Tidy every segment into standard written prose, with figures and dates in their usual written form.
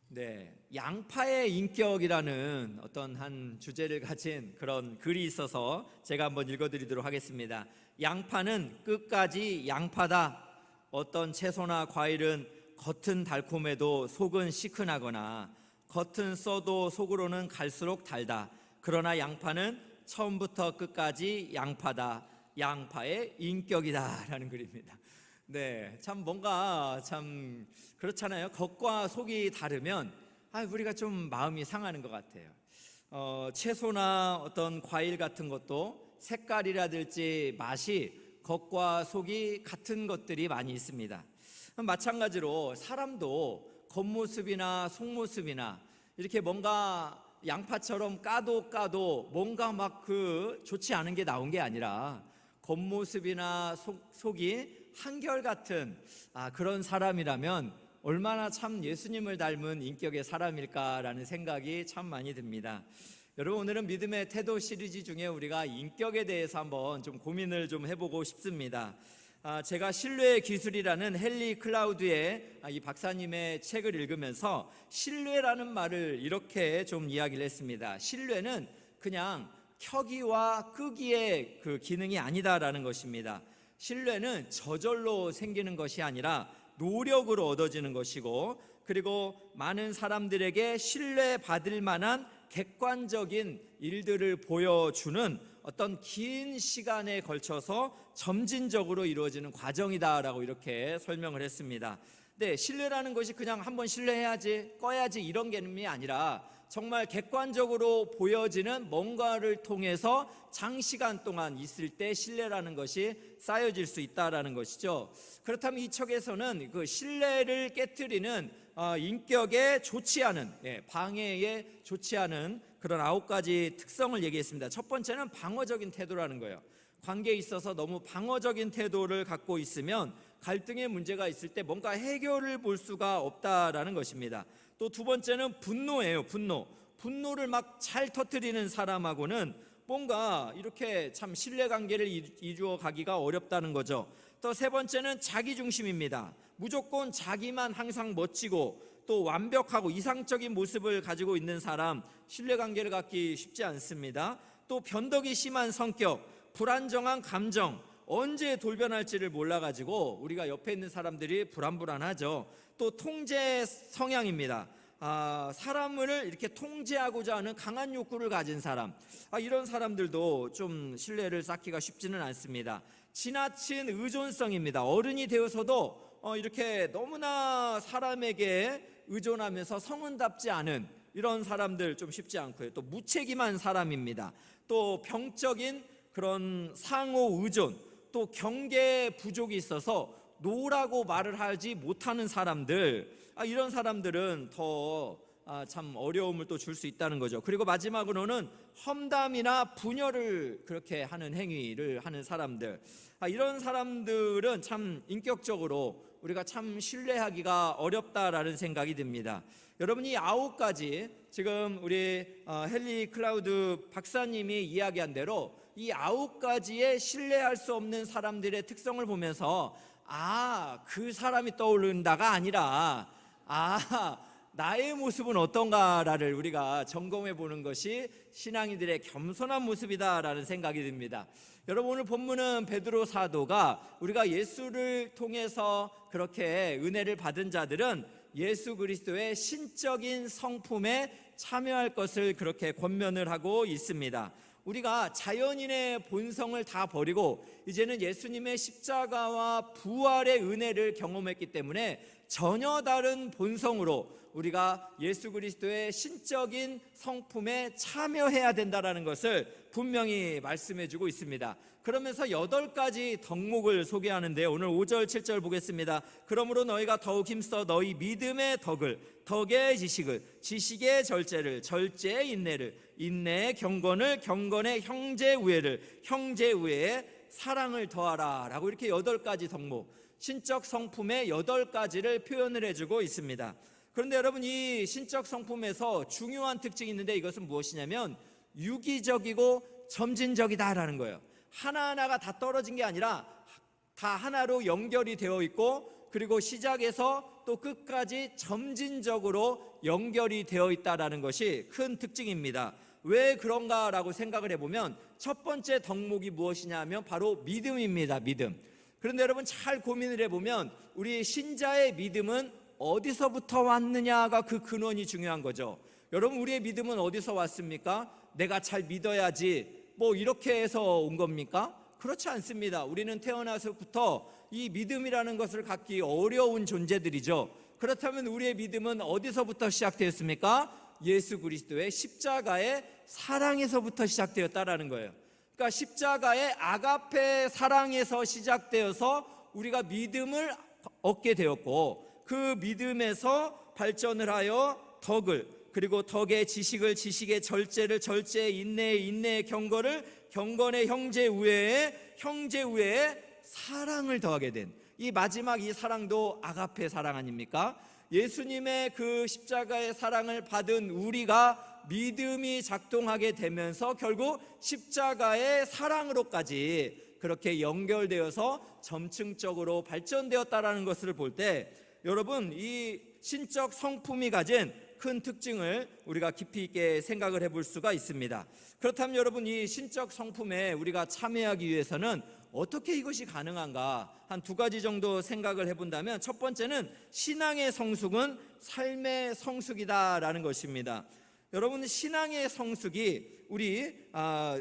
네, 양파의 인격이라는 어떤 한 주제를 가진 그런 글이 있어서 제가 한번 읽어드리도록 하겠습니다. 양파는 끝까지 양파다. 어떤 채소나 과일은 겉은 달콤해도 속은 시큰하거나 겉은 써도 속으로는 갈수록 달다. 그러나 양파는 처음부터 끝까지 양파다. 양파의 인격이다 라는 글입니다. 네, 참 뭔가 참 그렇잖아요. 겉과 속이 다르면 우리가 좀 마음이 상하는 것 같아요. 채소나 어떤 과일 같은 것도 색깔이라든지 맛이 겉과 속이 같은 것들이 많이 있습니다. 마찬가지로 사람도 겉모습이나 속모습이나 이렇게 뭔가 양파처럼 까도 뭔가 막 좋지 않은 게 나온 게 아니라 겉모습이나 속이 한결같은 그런 사람이라면 얼마나 참 예수님을 닮은 인격의 사람일까라는 생각이 참 많이 듭니다. 여러분, 오늘은 믿음의 태도 시리즈 중에 우리가 인격에 대해서 한번 좀 고민을 좀 해보고 싶습니다. 제가 신뢰의 기술이라는 헨리 클라우드의 이 박사님의 책을 읽으면서 신뢰라는 말을 이렇게 좀 이야기를 했습니다. 신뢰는 그냥 켜기와 끄기의 그 기능이 아니다라는 것입니다. 신뢰는 저절로 생기는 것이 아니라 노력으로 얻어지는 것이고, 그리고 많은 사람들에게 신뢰받을 만한 객관적인 일들을 보여주는 어떤 긴 시간에 걸쳐서 점진적으로 이루어지는 과정이다라고 이렇게 설명을 했습니다. 네, 신뢰라는 것이 그냥 한번 신뢰해야지 꺼야지 이런 개념이 아니라 정말 객관적으로 보여지는 뭔가를 통해서 장시간 동안 있을 때 신뢰라는 것이 쌓여질 수 있다라는 것이죠. 그렇다면 이 책에서는 그 신뢰를 깨트리는 인격에 좋지 않은, 방해에 좋지 않은 그런 9가지 특성을 얘기했습니다. 첫 번째는 방어적인 태도라는 거예요. 관계에 있어서 너무 방어적인 태도를 갖고 있으면 갈등의 문제가 있을 때 뭔가 해결을 볼 수가 없다라는 것입니다. 또 두 번째는 분노예요. 분노를 막 잘 터뜨리는 사람하고는 뭔가 이렇게 참 신뢰관계를 이루어 가기가 어렵다는 거죠. 또 세 번째는 자기중심입니다. 무조건 자기만 항상 멋지고 또 완벽하고 이상적인 모습을 가지고 있는 사람, 신뢰관계를 갖기 쉽지 않습니다. 또 변덕이 심한 성격, 불안정한 감정, 언제 돌변할지를 몰라가지고 우리가 옆에 있는 사람들이 불안하죠. 또 통제 성향입니다. 사람을 이렇게 통제하고자 하는 강한 욕구를 가진 사람, 이런 사람들도 좀 신뢰를 쌓기가 쉽지는 않습니다. 지나친 의존성입니다. 어른이 되어서도 이렇게 너무나 사람에게 의존하면서 성은답지 않은 이런 사람들 좀 쉽지 않고요. 또 무책임한 사람입니다. 또 병적인 그런 상호 의존, 또 경계 부족이 있어서 노라고 말을 하지 못하는 사람들, 이런 사람들은 더 참 어려움을 또 줄 수 있다는 거죠. 그리고 마지막으로는 험담이나 분열을 그렇게 하는 행위를 하는 사람들, 이런 사람들은 참 인격적으로 우리가 참 신뢰하기가 어렵다라는 생각이 듭니다. 여러분, 이 9가지 지금 우리 헨리 클라우드 박사님이 이야기한 대로 이 9가지의 신뢰할 수 없는 사람들의 특성을 보면서 그 사람이 떠오른다가 아니라 나의 모습은 어떤가를 우리가 점검해 보는 것이 신앙인들의 겸손한 모습이다라는 생각이 듭니다. 여러분, 오늘 본문은 베드로 사도가 우리가 예수를 통해서 그렇게 은혜를 받은 자들은 예수 그리스도의 신적인 성품에 참여할 것을 그렇게 권면을 하고 있습니다. 우리가 자연인의 본성을 다 버리고 이제는 예수님의 십자가와 부활의 은혜를 경험했기 때문에 전혀 다른 본성으로 우리가 예수 그리스도의 신적인 성품에 참여해야 된다는 것을 분명히 말씀해주고 있습니다. 그러면서 8가지 덕목을 소개하는데요, 오늘 5절 7절 보겠습니다. 그러므로 너희가 더욱 힘써 너희 믿음의 덕을, 덕의 지식을, 지식의 절제를, 절제의 인내를, 인내의 경건을, 경건의 형제우애를, 형제우애에 사랑을 더하라 라고 이렇게 8가지 덕목, 신적 성품의 8가지를 표현을 해주고 있습니다. 그런데 여러분, 이 신적 성품에서 중요한 특징이 있는데 이것은 무엇이냐면 유기적이고 점진적이다라는 거예요. 하나하나가 다 떨어진 게 아니라 다 하나로 연결이 되어 있고, 그리고 시작에서 또 끝까지 점진적으로 연결이 되어 있다라는 것이 큰 특징입니다. 왜 그런가라고 생각을 해보면 첫 번째 덕목이 무엇이냐 하면 바로 믿음입니다. 믿음. 그런데 여러분 잘 고민을 해보면 우리 신자의 믿음은 어디서부터 왔느냐가 그 근원이 중요한 거죠. 여러분 우리의 믿음은 어디서 왔습니까? 내가 잘 믿어야지 뭐 이렇게 해서 온 겁니까? 그렇지 않습니다. 우리는 태어나서부터 이 믿음이라는 것을 갖기 어려운 존재들이죠. 그렇다면 우리의 믿음은 어디서부터 시작되었습니까? 예수 그리스도의 십자가의 사랑에서부터 시작되었다라는 거예요. 그러니까 십자가의 아가페 사랑에서 시작되어서 우리가 믿음을 얻게 되었고, 그 믿음에서 발전을 하여 덕을, 그리고 덕의 지식을, 지식의 절제를, 절제의 인내에, 인내의 경건을, 경건의 형제 우애에, 형제 우애에 사랑을 더하게 된 이 마지막 이 사랑도 아가페 사랑 아닙니까? 예수님의 그 십자가의 사랑을 받은 우리가 믿음이 작동하게 되면서 결국 십자가의 사랑으로까지 그렇게 연결되어서 점층적으로 발전되었다라는 것을 볼 때, 여러분 이 신적 성품이 가진 큰 특징을 우리가 깊이 있게 생각을 해볼 수가 있습니다. 그렇다면 여러분 이 신적 성품에 우리가 참여하기 위해서는 어떻게 이것이 가능한가 한 두 가지 정도 생각을 해본다면, 첫 번째는 신앙의 성숙은 삶의 성숙이다라는 것입니다. 여러분 신앙의 성숙이 우리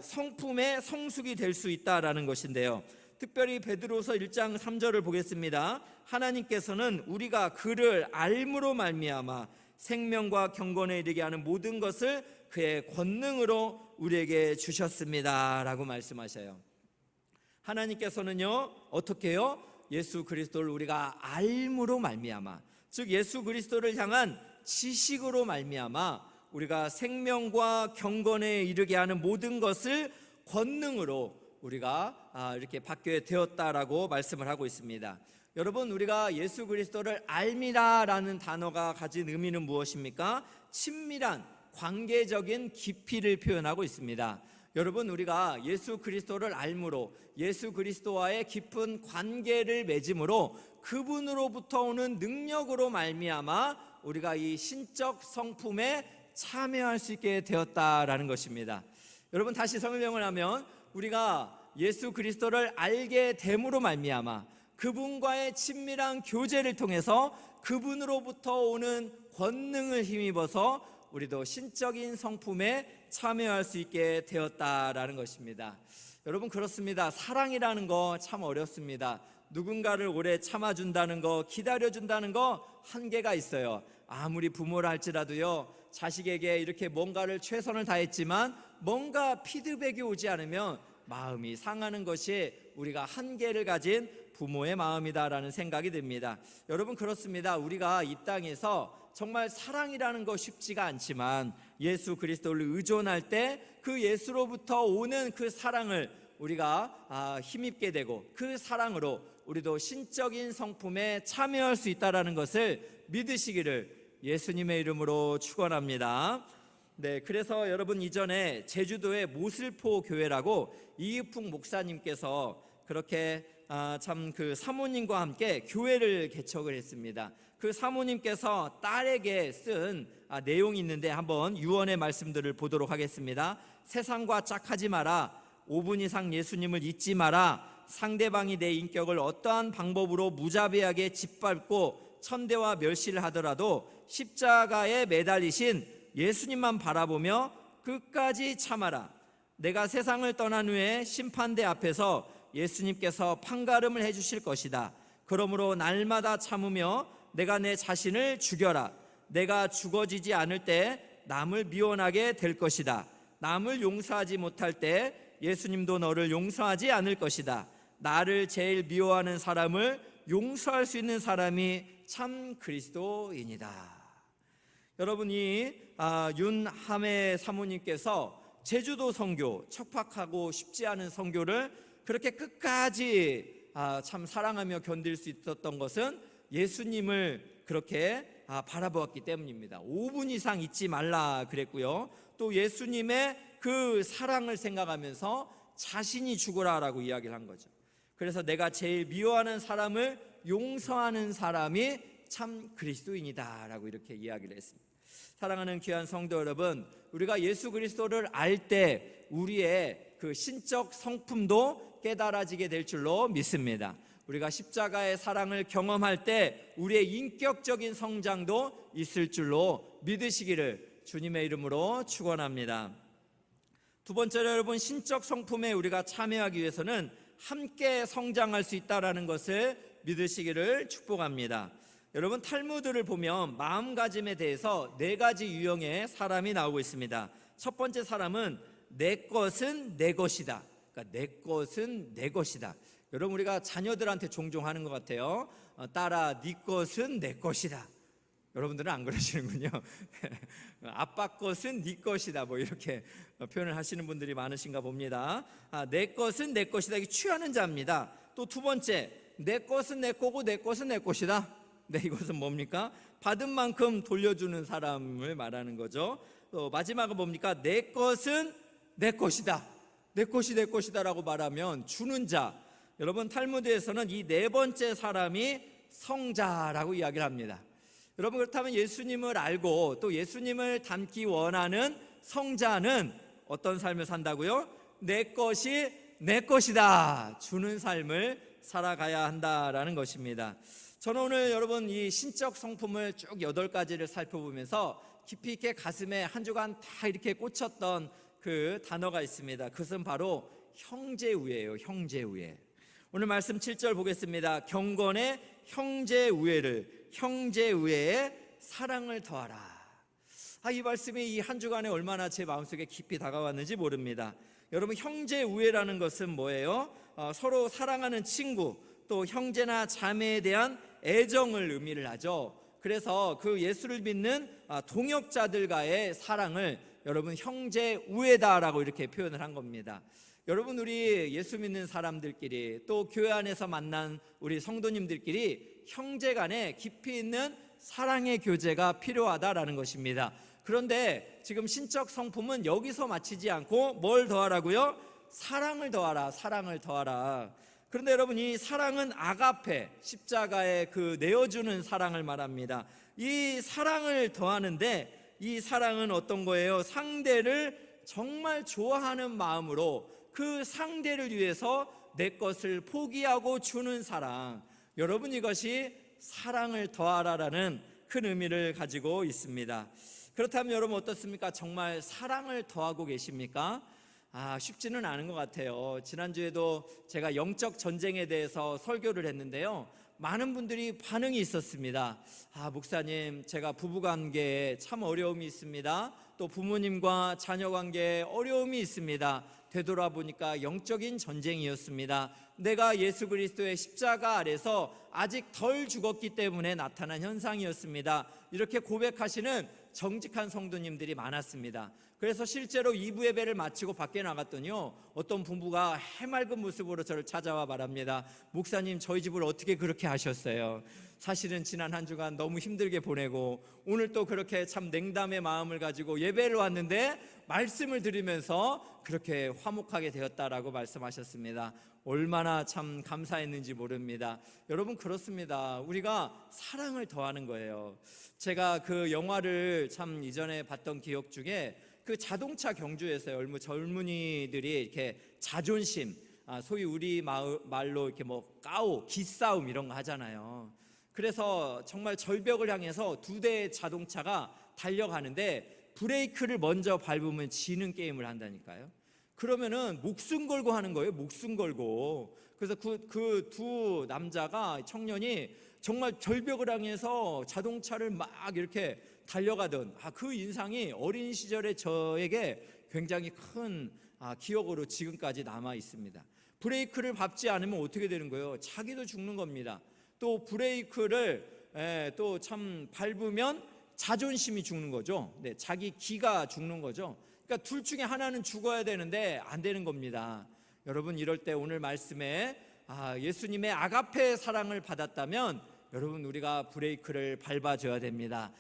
성품의 성숙이 될 수 있다라는 것인데요, 특별히 베드로서 1장 3절을 보겠습니다. 하나님께서는 우리가 그를 알므로 말미암아 생명과 경건에 이르게 하는 모든 것을 그의 권능으로 우리에게 주셨습니다 라고 말씀하셔요. 하나님께서는요 어떻게 해요? 예수 그리스도를 우리가 알므로 말미암아, 즉 예수 그리스도를 향한 지식으로 말미암아 우리가 생명과 경건에 이르게 하는 모든 것을 권능으로 우리가 이렇게 받게 되었다라고 말씀을 하고 있습니다. 여러분 우리가 예수 그리스도를 알미라라는 단어가 가진 의미는 무엇입니까? 친밀한 관계적인 깊이를 표현하고 있습니다. 여러분 우리가 예수 그리스도를 알므로, 예수 그리스도와의 깊은 관계를 맺음으로 그분으로부터 오는 능력으로 말미암아 우리가 이 신적 성품에 참여할 수 있게 되었다라는 것입니다. 여러분 다시 설명을 하면 우리가 예수 그리스도를 알게 됨으로 말미암아 그분과의 친밀한 교제를 통해서 그분으로부터 오는 권능을 힘입어서 우리도 신적인 성품에 참여할 수 있게 되었다라는 것입니다. 여러분 그렇습니다. 사랑이라는 거 참 어렵습니다. 누군가를 오래 참아준다는 거, 기다려준다는 거 한계가 있어요. 아무리 부모라 할지라도요, 자식에게 이렇게 뭔가를 최선을 다했지만 뭔가 피드백이 오지 않으면 마음이 상하는 것이 우리가 한계를 가진 부모의 마음이다라는 생각이 듭니다. 여러분 그렇습니다. 우리가 이 땅에서 정말 사랑이라는 거 쉽지가 않지만 예수 그리스도를 의존할 때 그 예수로부터 오는 그 사랑을 우리가 힘입게 되고, 그 사랑으로 우리도 신적인 성품에 참여할 수 있다는 것을 믿으시기를 예수님의 이름으로 축원합니다. 네, 그래서 여러분 이전에 제주도의 모슬포 교회라고 이익풍 목사님께서 그렇게 참 그 사모님과 함께 교회를 개척을 했습니다. 그 사모님께서 딸에게 쓴 내용이 있는데 한번 유언의 말씀들을 보도록 하겠습니다. 세상과 짝하지 마라. 5분 이상 예수님을 잊지 마라. 상대방이 내 인격을 어떠한 방법으로 무자비하게 짓밟고 천대와 멸시를 하더라도 십자가에 매달리신 예수님만 바라보며 끝까지 참아라. 내가 세상을 떠난 후에 심판대 앞에서 예수님께서 판가름을 해주실 것이다. 그러므로 날마다 참으며 내가 내 자신을 죽여라. 내가 죽어지지 않을 때 남을 미워하게 될 것이다. 남을 용서하지 못할 때 예수님도 너를 용서하지 않을 것이다. 나를 제일 미워하는 사람을 용서할 수 있는 사람이 참 그리스도인이다. 여러분이 윤함의 사모님께서 제주도 선교, 척박하고 쉽지 않은 선교를 그렇게 끝까지 참 사랑하며 견딜 수 있었던 것은 예수님을 그렇게 바라보았기 때문입니다. 5분 이상 잊지 말라 그랬고요, 또 예수님의 그 사랑을 생각하면서 자신이 죽으라라고 이야기를 한 거죠. 그래서 내가 제일 미워하는 사람을 용서하는 사람이 참 그리스도인이다라고 이렇게 이야기를 했습니다. 사랑하는 귀한 성도 여러분, 우리가 예수 그리스도를 알 때 우리의 그 신적 성품도 깨달아지게 될 줄로 믿습니다. 우리가 십자가의 사랑을 경험할 때 우리의 인격적인 성장도 있을 줄로 믿으시기를 주님의 이름으로 축원합니다. 두 번째로 여러분, 신적 성품에 우리가 참여하기 위해서는 함께 성장할 수 있다라는 것을 믿으시기를 축복합니다. 여러분, 탈무드를 보면 마음가짐에 대해서 4가지 유형의 사람이 나오고 있습니다. 첫 번째 사람은 내 것은 내 것이다. 그러니까 내 것은 내 것이다. 여러분, 우리가 자녀들한테 종종 하는 것 같아요. 딸아, 네 것은 내 것이다. 여러분들은 안 그러시는군요. 아빠 것은 네 것이다, 뭐 이렇게 표현을 하시는 분들이 많으신가 봅니다. 내 것은 내 것이다, 이게 취하는 자입니다. 또 두 번째, 내 것은 내 거고 내 것은 내 것이다. 네, 이것은 뭡니까? 받은 만큼 돌려주는 사람을 말하는 거죠. 또 마지막은 뭡니까? 내 것은 내 것이다. 내 것이 내 것이다 라고 말하면 주는 자. 여러분, 탈무드에서는 이 4번째 사람이 성자라고 이야기를 합니다. 여러분, 그렇다면 예수님을 알고 또 예수님을 닮기 원하는 성자는 어떤 삶을 산다고요? 내 것이 내 것이다, 주는 삶을 살아가야 한다라는 것입니다. 저는 오늘 여러분 이 신적 성품을 쭉 8가지를 살펴보면서 깊이 있게 가슴에 한 주간 다 이렇게 꽂혔던 그 단어가 있습니다. 그것은 바로 형제우애예요. 형제우애. 오늘 말씀 7절 보겠습니다. 경건의 형제우애를, 형제우애에 사랑을 더하라. 이 말씀이 이 한 주간에 얼마나 제 마음속에 깊이 다가왔는지 모릅니다. 여러분, 형제우애라는 것은 뭐예요? 서로 사랑하는 친구, 또 형제나 자매에 대한 애정을 의미를 하죠. 그래서 그 예수를 믿는 동역자들과의 사랑을 여러분 형제우애다라고 이렇게 표현을 한 겁니다. 여러분, 우리 예수 믿는 사람들끼리 또 교회 안에서 만난 우리 성도님들끼리 형제간에 깊이 있는 사랑의 교제가 필요하다라는 것입니다. 그런데 지금 신적 성품은 여기서 마치지 않고 뭘 더하라고요? 사랑을 더하라, 사랑을 더하라. 그런데 여러분, 이 사랑은 아가페, 십자가의 그 내어주는 사랑을 말합니다. 이 사랑을 더하는데 이 사랑은 어떤 거예요? 상대를 정말 좋아하는 마음으로 그 상대를 위해서 내 것을 포기하고 주는 사랑. 여러분, 이것이 사랑을 더하라라는 큰 의미를 가지고 있습니다. 그렇다면 여러분 어떻습니까? 정말 사랑을 더하고 계십니까? 쉽지는 않은 것 같아요. 지난주에도 제가 영적 전쟁에 대해서 설교를 했는데요, 많은 분들이 반응이 있었습니다. 목사님, 제가 부부관계에 참 어려움이 있습니다. 또 부모님과 자녀관계에 어려움이 있습니다. 되돌아보니까 영적인 전쟁이었습니다. 내가 예수 그리스도의 십자가 아래서 아직 덜 죽었기 때문에 나타난 현상이었습니다. 이렇게 고백하시는 정직한 성도님들이 많았습니다. 그래서 실제로 2부 예배를 마치고 밖에 나갔더니요, 어떤 부부가 해맑은 모습으로 저를 찾아와 말합니다. 목사님, 저희 집을 어떻게 그렇게 하셨어요? 사실은 지난 한 주간 너무 힘들게 보내고 오늘 또 그렇게 참 냉담의 마음을 가지고 예배를 왔는데 말씀을 들으면서 그렇게 화목하게 되었다라고 말씀하셨습니다. 얼마나 참 감사했는지 모릅니다. 여러분, 그렇습니다. 우리가 사랑을 더하는 거예요. 제가 그 영화를 참 이전에 봤던 기억 중에 그 자동차 경주에서요, 젊은이들이 이렇게 자존심, 소위 우리 말로 이렇게 뭐 까오, 기싸움 이런 거 하잖아요. 그래서 정말 절벽을 향해서 2대의 자동차가 달려가는데 브레이크를 먼저 밟으면 지는 게임을 한다니까요. 그러면은 목숨 걸고 하는 거예요. 목숨 걸고. 그래서 그 두 남자가, 청년이 정말 절벽을 향해서 자동차를 막 이렇게 달려가던 그 인상이 어린 시절의 저에게 굉장히 큰 기억으로 지금까지 남아 있습니다. 브레이크를 밟지 않으면 어떻게 되는 거예요? 자기도 죽는 겁니다. 또 브레이크를 또 참 밟으면 자존심이 죽는 거죠. 네, 자기 기가 죽는 거죠. 그러니까 둘 중에 하나는 죽어야 되는데 안 되는 겁니다. 여러분, 이럴 때 오늘 말씀에 예수님의 아가페 사랑을 받았다면 여러분, 우리가 브레이크를 밟아줘야 됩니다.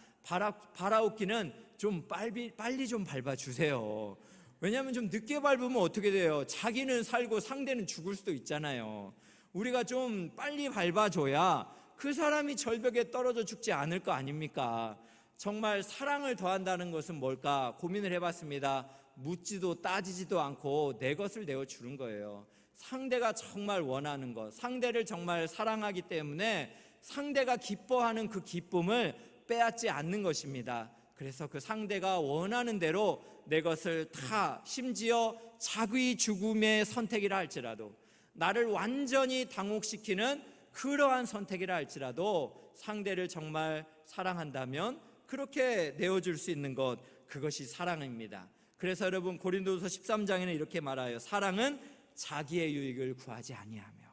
바라옵기는 좀 빨리 좀 밟아주세요. 왜냐하면 좀 늦게 밟으면 어떻게 돼요? 자기는 살고 상대는 죽을 수도 있잖아요. 우리가 좀 빨리 밟아줘야 그 사람이 절벽에 떨어져 죽지 않을 거 아닙니까? 정말 사랑을 더한다는 것은 뭘까 고민을 해봤습니다. 묻지도 따지지도 않고 내 것을 내어주는 거예요. 상대가 정말 원하는 것, 상대를 정말 사랑하기 때문에 상대가 기뻐하는 그 기쁨을 빼앗지 않는 것입니다. 그래서 그 상대가 원하는 대로 내 것을 다, 심지어 자기 죽음의 선택이라 할지라도, 나를 완전히 당혹시키는 그러한 선택이라 할지라도 상대를 정말 사랑한다면 그렇게 내어줄 수 있는 것, 그것이 사랑입니다. 그래서 여러분, 고린도서 13장에는 이렇게 말하여 사랑은 자기의 유익을 구하지 아니하며,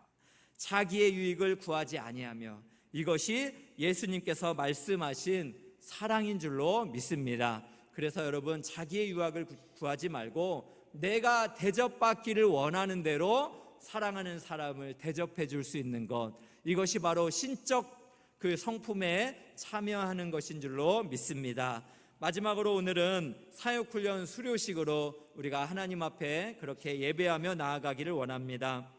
자기의 유익을 구하지 아니하며, 이것이 예수님께서 말씀하신 사랑인 줄로 믿습니다. 그래서 여러분, 자기의 유익을 구하지 말고 내가 대접받기를 원하는 대로 사랑하는 사람을 대접해 줄 수 있는 것, 이것이 바로 신적 그 성품에 참여하는 것인 줄로 믿습니다. 마지막으로 오늘은 사역훈련 수료식으로 우리가 하나님 앞에 그렇게 예배하며 나아가기를 원합니다.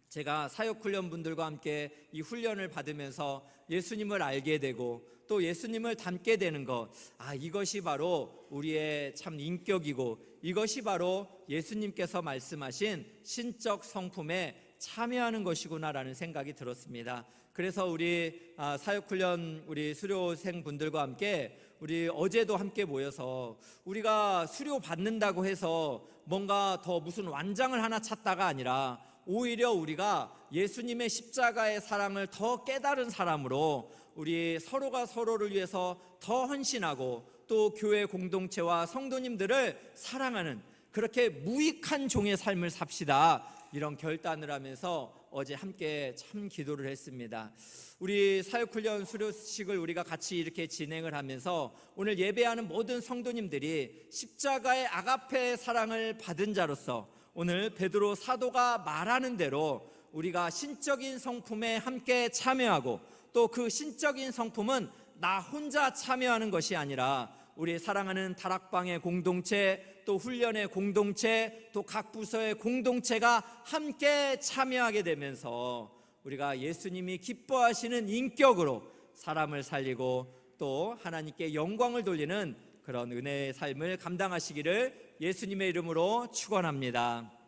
제가 사역훈련 분들과 함께 이 훈련을 받으면서 예수님을 알게 되고 또 예수님을 닮게 되는 것, 이것이 바로 우리의 참 인격이고 이것이 바로 예수님께서 말씀하신 신적 성품에 참여하는 것이구나라는 생각이 들었습니다. 그래서 우리 사역훈련 우리 수료생 분들과 함께 우리 어제도 함께 모여서 우리가 수료 받는다고 해서 뭔가 더 무슨 완장을 하나 찾다가 아니라 오히려 우리가 예수님의 십자가의 사랑을 더 깨달은 사람으로 우리 서로가 서로를 위해서 더 헌신하고 또 교회 공동체와 성도님들을 사랑하는 그렇게 무익한 종의 삶을 삽시다, 이런 결단을 하면서 어제 함께 참 기도를 했습니다. 우리 사역훈련 수료식을 우리가 같이 이렇게 진행을 하면서 오늘 예배하는 모든 성도님들이 십자가의 아가페의 사랑을 받은 자로서 오늘 베드로 사도가 말하는 대로 우리가 신적인 성품에 함께 참여하고 또 그 신적인 성품은 나 혼자 참여하는 것이 아니라 우리 사랑하는 다락방의 공동체, 또 훈련의 공동체, 또 각 부서의 공동체가 함께 참여하게 되면서 우리가 예수님이 기뻐하시는 인격으로 사람을 살리고 또 하나님께 영광을 돌리는 그런 은혜의 삶을 감당하시기를 예수님의 이름으로 축원합니다.